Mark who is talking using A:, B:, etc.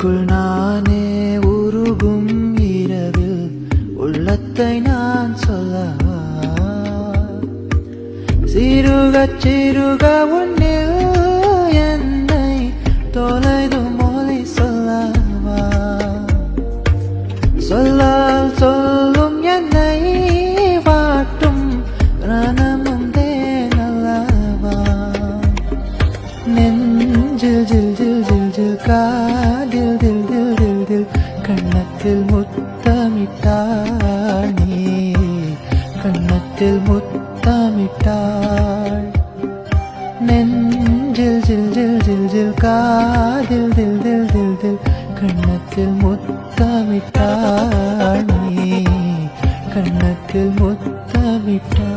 A: எனக்குள் நானே உருகும் இரவில் உள்ளத்தை நான் சொல்லவா சிறுகச் சிறுக உன்னில் என்னை தொலைதும் மொழி சொல்லவா சொல்லால் சொல்லும் என்னை வாட்டும் ரணமும் தேனல்லவா நெஞ்சில் ஜில் ஜில் ஜில் ஜில் காதில் தில் தில் தில் தில் கண்ணத்தில் முத்தமிட்டாள் நீ கண்ணத்தில் முத்தமிட்டாள் நெஞ்சில் ஜில் ஜில் ஜில் ஜில் காதில் தில் தில் தில் தில் கண்ணத்தில் முத்தமிட்டாள் நீ கண்ணத்தில் முத்தமிட்டாள்